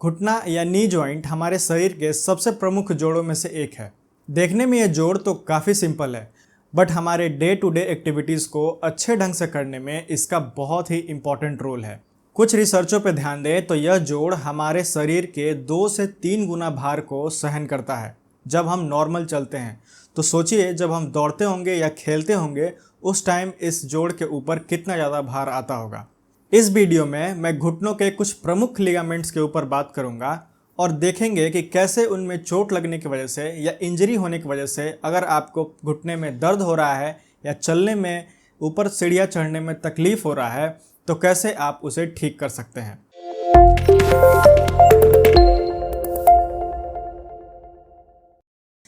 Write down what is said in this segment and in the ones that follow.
घुटना या knee joint हमारे शरीर के सबसे प्रमुख जोड़ों में से एक है। देखने में यह जोड़ तो काफ़ी सिंपल है, बट हमारे डे टू डे एक्टिविटीज़ को अच्छे ढंग से करने में इसका बहुत ही इम्पॉर्टेंट रोल है। कुछ रिसर्चों पर ध्यान दें तो यह जोड़ हमारे शरीर के 2 से 3 गुना भार को सहन करता है जब हम नॉर्मल चलते हैं। तो सोचिए, जब हम दौड़ते होंगे या खेलते होंगे उस टाइम इस जोड़ के ऊपर कितना ज़्यादा भार आता होगा। इस वीडियो में मैं घुटनों के कुछ प्रमुख लिगामेंट्स के ऊपर बात करूंगा और देखेंगे कि कैसे उनमें चोट लगने की वजह से या इंजरी होने की वजह से अगर आपको घुटने में दर्द हो रहा है या चलने में, ऊपर सीढ़ियाँ चढ़ने में तकलीफ हो रहा है, तो कैसे आप उसे ठीक कर सकते हैं।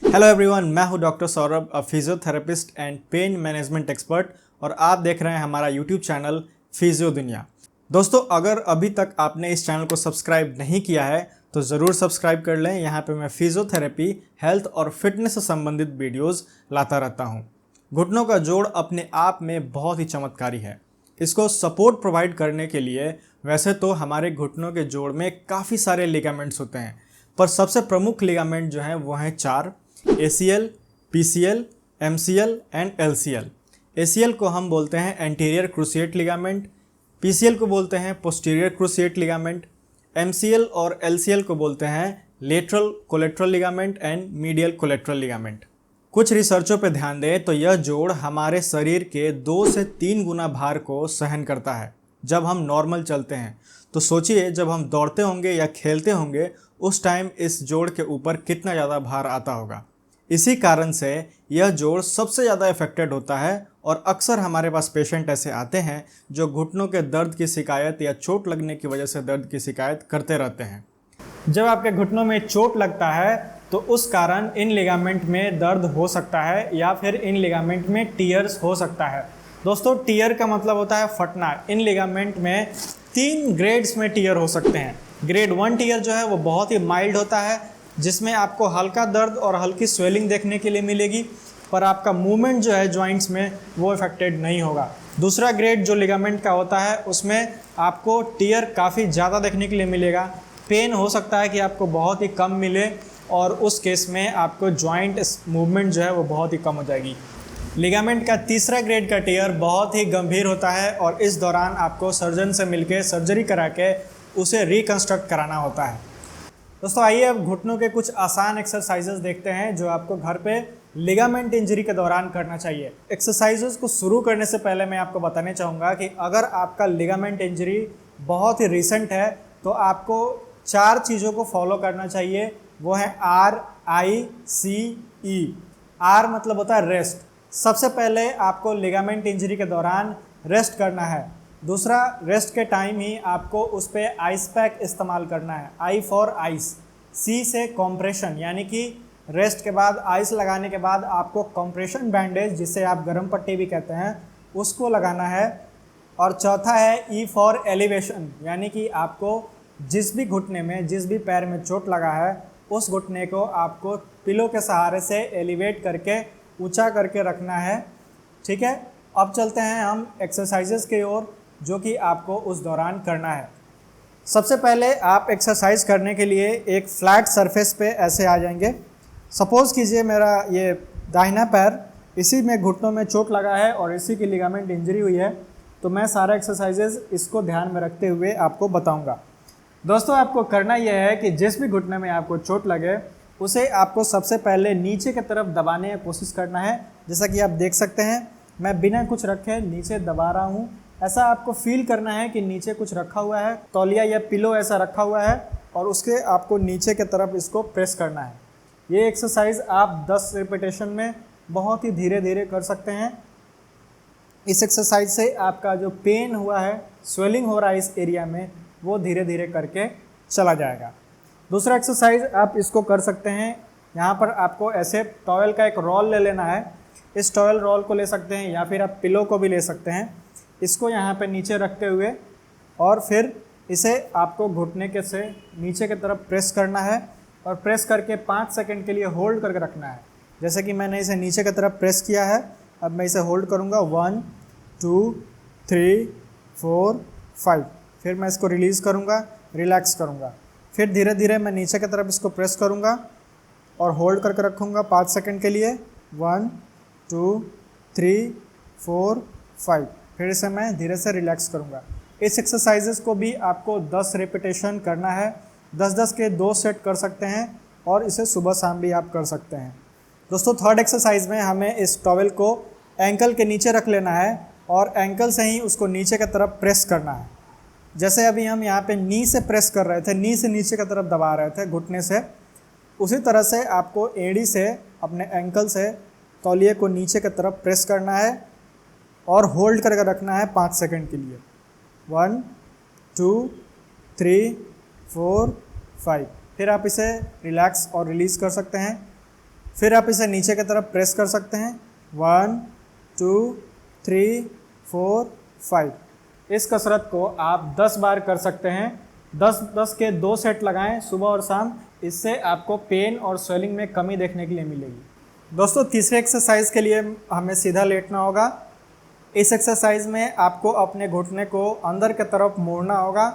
हेलो एवरीवन, मैं हूं doctor Saurabh, a physiotherapist and pain management expert, और आप देख रहे हैं हमारा यूट्यूब चैनल फिजियो दुनिया। दोस्तों, अगर अभी तक आपने इस चैनल को सब्सक्राइब नहीं किया है तो ज़रूर सब्सक्राइब कर लें। यहाँ पे मैं फिजियोथेरेपी, हेल्थ और फिटनेस से संबंधित वीडियोस लाता रहता हूँ। घुटनों का जोड़ अपने आप में बहुत ही चमत्कारी है। इसको सपोर्ट प्रोवाइड करने के लिए वैसे तो हमारे घुटनों के जोड़ में काफ़ी सारे लिगामेंट्स होते हैं, पर सबसे प्रमुख लिगामेंट जो हैं वो हैं 4: ACL, PCL, MCL and LCL। ACL को हम बोलते हैं एंटीरियर क्रूसिएट लिगामेंट, PCL को बोलते हैं पोस्टीरियर क्रूसिएट लिगामेंट, MCL और LCL को बोलते हैं lateral collateral ligament and medial collateral ligament. कुछ रिसर्चों पर ध्यान दें तो यह जोड़ हमारे शरीर के 2 से 3 गुना भार को सहन करता है जब हम नॉर्मल चलते हैं। तो सोचिए, जब हम दौड़ते होंगे या खेलते होंगे उस टाइम इस जोड़ के ऊपर कितना ज़्यादा भार आता होगा। इसी कारण से यह जोड़ सबसे ज़्यादा इफेक्टेड होता है और अक्सर हमारे पास पेशेंट ऐसे आते हैं जो घुटनों के दर्द की शिकायत या चोट लगने की वजह से दर्द की शिकायत करते रहते हैं। जब आपके घुटनों में चोट लगता है तो उस कारण इन लिगामेंट में दर्द हो सकता है या फिर इन लिगामेंट में टीयर्स हो सकता है। दोस्तों, टीयर का मतलब होता है फटना। इन लिगामेंट में 3 ग्रेड्स में टीयर हो सकते हैं। ग्रेड 1 टीयर जो है वो बहुत ही माइल्ड होता है, जिसमें आपको हल्का दर्द और हल्की स्वेलिंग देखने के लिए मिलेगी, पर आपका मूवमेंट जो है जॉइंट्स में वो इफेक्टेड नहीं होगा। दूसरा ग्रेड जो लिगामेंट का होता है उसमें आपको टीयर काफ़ी ज़्यादा देखने के लिए मिलेगा। पेन हो सकता है कि आपको बहुत ही कम मिले और उस केस में आपको जॉइंट मूवमेंट जो है वो बहुत ही कम हो जाएगी। लिगामेंट का तीसरा ग्रेड का टीयर बहुत ही गंभीर होता है और इस दौरान आपको सर्जन से मिलकर सर्जरी करा के उसे रिकन्स्ट्रक्ट कराना होता है। दोस्तों, आइए अब घुटनों के कुछ आसान एक्सरसाइजेस देखते हैं जो आपको घर पे लिगामेंट इंजरी के दौरान करना चाहिए। एक्सरसाइजेस को शुरू करने से पहले मैं आपको बताना चाहूँगा कि अगर आपका लिगामेंट इंजरी बहुत ही रिसेंट है तो आपको 4 चीज़ों को फॉलो करना चाहिए। वो है RICE। R मतलब होता है रेस्ट। सबसे पहले आपको लिगामेंट इंजरी के दौरान रेस्ट करना है। दूसरा, रेस्ट के टाइम ही आपको उस पर आइस पैक इस्तेमाल करना है। I for ice. C से कॉम्प्रेशन, यानी कि रेस्ट के बाद आइस लगाने के बाद आपको कॉम्प्रेशन बैंडेज, जिसे आप गर्म पट्टी भी कहते हैं, उसको लगाना है। और चौथा है E फॉर एलिवेशन, यानी कि आपको जिस भी घुटने में, जिस भी पैर में चोट लगा है उस घुटने को आपको पिलो के सहारे से एलिवेट करके ऊंचा करके रखना है। ठीक है, अब चलते हैं हम एक्सरसाइजेस की ओर जो कि आपको उस दौरान करना है। सबसे पहले आप एक्सरसाइज करने के लिए एक फ्लैट सरफेस पे ऐसे आ जाएंगे। सपोज़ कीजिए मेरा ये दाहिना पैर, इसी में घुटनों में चोट लगा है और इसी की लिगामेंट इंजरी हुई है, तो मैं सारा एक्सरसाइजेस इसको ध्यान में रखते हुए आपको बताऊंगा। दोस्तों, आपको करना यह है कि जिस भी घुटने में आपको चोट लगे उसे आपको सबसे पहले नीचे की तरफ दबाने की कोशिश करना है। जैसा कि आप देख सकते हैं, मैं बिना कुछ रखे नीचे दबा रहा हूँ। ऐसा आपको फील करना है कि नीचे कुछ रखा हुआ है, तौलिया या पिलो ऐसा रखा हुआ है, और उसके आपको नीचे की तरफ इसको प्रेस करना है। ये एक्सरसाइज आप 10 रिपीटेशन में बहुत ही धीरे धीरे कर सकते हैं। इस एक्सरसाइज से आपका जो पेन हुआ है, स्वेलिंग हो रहा है इस एरिया में, वो धीरे धीरे करके चला जाएगा। दूसरा एक्सरसाइज आप इसको कर सकते हैं। यहाँ पर आपको ऐसे टॉवेल का एक रोल ले लेना है। इस टॉवेल रोल को ले सकते हैं या फिर आप पिलो को भी ले सकते हैं। इसको यहाँ पे नीचे रखते हुए और फिर इसे आपको घुटने के से नीचे की तरफ प्रेस करना है और प्रेस करके 5 सेकंड के लिए होल्ड करके रखना है। जैसे कि मैंने इसे नीचे की तरफ प्रेस किया है, अब मैं इसे होल्ड करूँगा 1 2 3 4 5। फिर मैं इसको रिलीज़ करूँगा, रिलैक्स करूँगा, फिर धीरे धीरे मैं नीचे की तरफ इसको प्रेस करूँगा और होल्ड करके रखूँगा 5 सेकंड के लिए। 1 2 3 4 5। फिर इसे मैं धीरे से रिलैक्स करूँगा। इस एक्सरसाइजेस को भी आपको 10 रिपीटेशन करना है। 10-10 के 2 सेट कर सकते हैं और इसे सुबह शाम भी आप कर सकते हैं। दोस्तों थर्ड एक्सरसाइज में हमें इस टॉवेल को एंकल के नीचे रख लेना है और एंकल से ही उसको नीचे की तरफ प्रेस करना है। जैसे अभी हम यहाँ पे नी से प्रेस कर रहे थे, नी से नीचे की तरफ दबा रहे थे घुटने से, उसी तरह से आपको एड़ी से अपने एंकल से तौलिए को नीचे की तरफ प्रेस करना है और होल्ड करके रखना है 5 सेकंड के लिए। 1 2 3 4 5। फिर आप इसे रिलैक्स और रिलीज़ कर सकते हैं। फिर आप इसे नीचे की तरफ प्रेस कर सकते हैं। 1 2 3 4 5। इस कसरत को आप 10 बार कर सकते हैं। 10-10 के 2 सेट लगाएं सुबह और शाम। इससे आपको पेन और स्वेलिंग में कमी देखने के लिए मिलेगी। दोस्तों तीसरे एक्सरसाइज के लिए हमें सीधा लेटना होगा। इस एक्सरसाइज में आपको अपने घुटने को अंदर की तरफ मोड़ना होगा।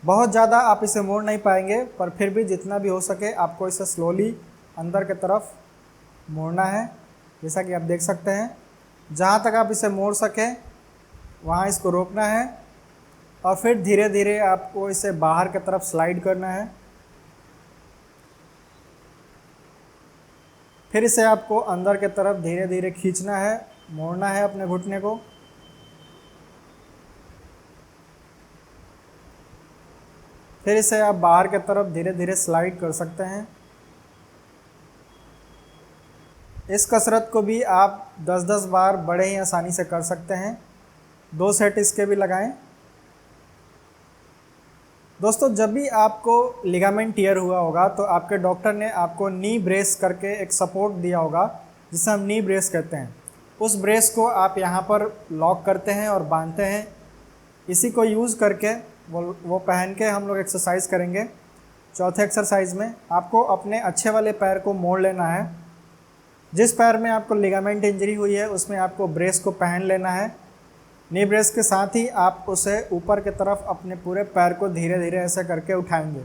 बहुत ज़्यादा आप इसे मोड़ नहीं पाएंगे, पर फिर भी जितना भी हो सके आपको इसे स्लोली अंदर की तरफ मोड़ना है। जैसा कि आप देख सकते हैं, जहाँ तक आप इसे मोड़ सकें वहाँ इसको रोकना है और फिर धीरे धीरे आपको इसे बाहर की तरफ स्लाइड करना है। फिर इसे आपको अंदर की तरफ धीरे धीरे खींचना है, मोड़ना है अपने घुटने को। फिर इसे आप बाहर की तरफ धीरे धीरे स्लाइड कर सकते हैं। इस कसरत को भी आप 10-10 बार बड़े ही आसानी से कर सकते हैं। 2 सेट इसके भी लगाएं। दोस्तों जब भी आपको लिगामेंट टियर हुआ होगा तो आपके डॉक्टर ने आपको नी ब्रेस करके एक सपोर्ट दिया होगा, जिसे हम नी ब्रेस कहते हैं। उस ब्रेस को आप यहाँ पर लॉक करते हैं और बांधते हैं। इसी को यूज़ करके वो पहन के हम लोग एक्सरसाइज करेंगे। चौथे एक्सरसाइज में आपको अपने अच्छे वाले पैर को मोड़ लेना है। जिस पैर में आपको लिगामेंट इंजरी हुई है उसमें आपको ब्रेस को पहन लेना है। नी ब्रेस के साथ ही आप उसे ऊपर की तरफ अपने पूरे पैर को धीरे धीरे ऐसे करके उठाएंगे।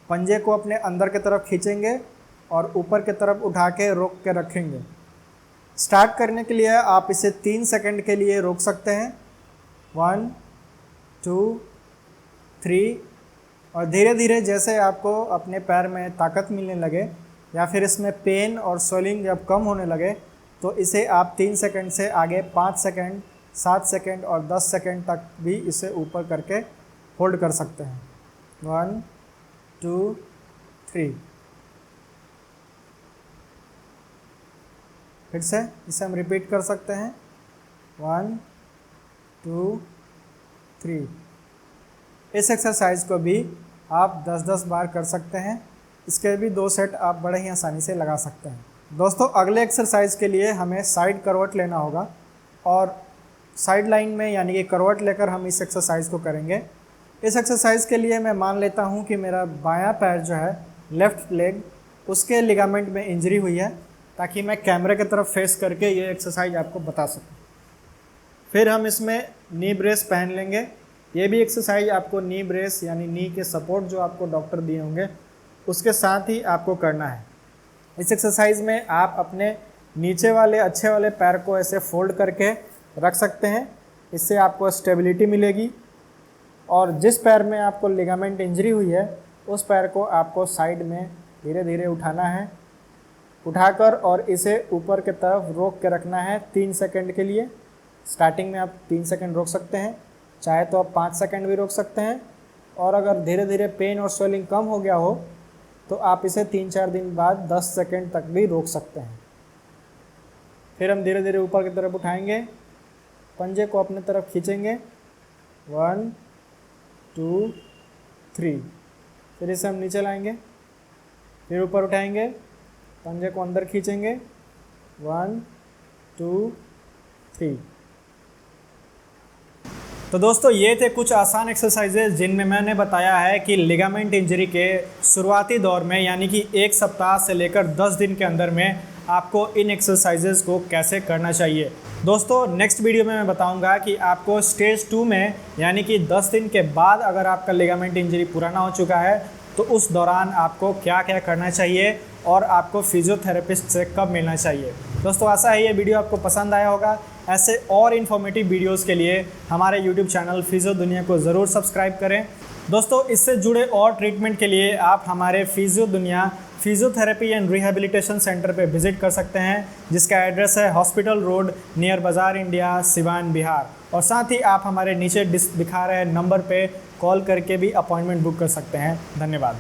पंजे को अपने अंदर की तरफ खींचेंगे और ऊपर की तरफ उठा के रोक के रखेंगे। स्टार्ट करने के लिए आप इसे 3 सेकंड के लिए रोक सकते हैं। 1 2 3। और धीरे धीरे जैसे आपको अपने पैर में ताकत मिलने लगे या फिर इसमें पेन और स्वेलिंग जब कम होने लगे तो इसे आप 3 सेकंड से आगे 5 सेकंड, 7 सेकंड और 10 सेकंड तक भी इसे ऊपर करके होल्ड कर सकते हैं। 1 2 3। फिर से इसे हम रिपीट कर सकते हैं। 1 2 3। इस एक्सरसाइज को भी आप 10-10 बार कर सकते हैं। इसके भी 2 सेट आप बड़े ही आसानी से लगा सकते हैं। दोस्तों अगले एक्सरसाइज के लिए हमें साइड करवट लेना होगा और साइड लाइन में यानी कि करवट लेकर हम इस एक्सरसाइज को करेंगे। इस एक्सरसाइज के लिए मैं मान लेता हूँ कि मेरा बायां पैर जो है, लेफ़्ट लेग, उसके लिगामेंट में इंजरी हुई है, ताकि मैं कैमरे की तरफ फेस करके ये एक्सरसाइज आपको बता सकूँ। फिर हम इसमें नी ब्रेस पहन लेंगे। ये भी एक्सरसाइज आपको नी ब्रेस यानी नी के सपोर्ट जो आपको डॉक्टर दिए होंगे उसके साथ ही आपको करना है। इस एक्सरसाइज में आप अपने नीचे वाले अच्छे वाले पैर को ऐसे फोल्ड करके रख सकते हैं। इससे आपको स्टेबिलिटी मिलेगी। और जिस पैर में आपको लिगामेंट इंजरी हुई है उस पैर को आपको साइड में धीरे धीरे उठाना है, उठाकर और इसे ऊपर की तरफ रोक के रखना है 3 सेकंड के लिए। स्टार्टिंग में आप 3 सेकंड रोक सकते हैं, चाहे तो आप 5 सेकंड भी रोक सकते हैं। और अगर धीरे धीरे पेन और स्वेलिंग कम हो गया हो तो आप इसे 3-4 दिन बाद 10 सेकंड तक भी रोक सकते हैं। फिर हम धीरे धीरे ऊपर की तरफ उठाएंगे, पंजे को अपने तरफ खींचेंगे। 1 2 3। फिर इसे हम नीचे लाएंगे, फिर ऊपर उठाएंगे, पंजे को अंदर खींचेंगे। 1 2 3। तो दोस्तों ये थे कुछ आसान एक्सरसाइजेज जिनमें मैंने बताया है कि लिगामेंट इंजरी के शुरुआती दौर में यानी कि 1 सप्ताह से लेकर 10 दिन के अंदर में आपको इन एक्सरसाइजेज को कैसे करना चाहिए। दोस्तों नेक्स्ट वीडियो में मैं बताऊंगा कि आपको स्टेज 2 में यानी कि 10 दिन के बाद अगर आपका लिगामेंट इंजरी पूरा ना हो चुका है तो उस दौरान आपको क्या क्या करना चाहिए और आपको फिजियोथेरेपिस्ट से कब मिलना चाहिए। दोस्तों आशा है ये वीडियो आपको पसंद आया होगा। ऐसे और इन्फॉर्मेटिव वीडियोस के लिए हमारे यूट्यूब चैनल फिजियो दुनिया को ज़रूर सब्सक्राइब करें। दोस्तों इससे जुड़े और ट्रीटमेंट के लिए आप हमारे फिजियो दुनिया फिजियोथेरेपी एंड रिहेबिलिटेशन सेंटर पे विजिट कर सकते हैं, जिसका एड्रेस है हॉस्पिटल रोड नियर बाज़ार इंडिया, सिवान, बिहार। और साथ ही आप हमारे नीचे दिखा रहे नंबर पे कॉल करके भी अपॉइंटमेंट बुक कर सकते हैं। धन्यवाद।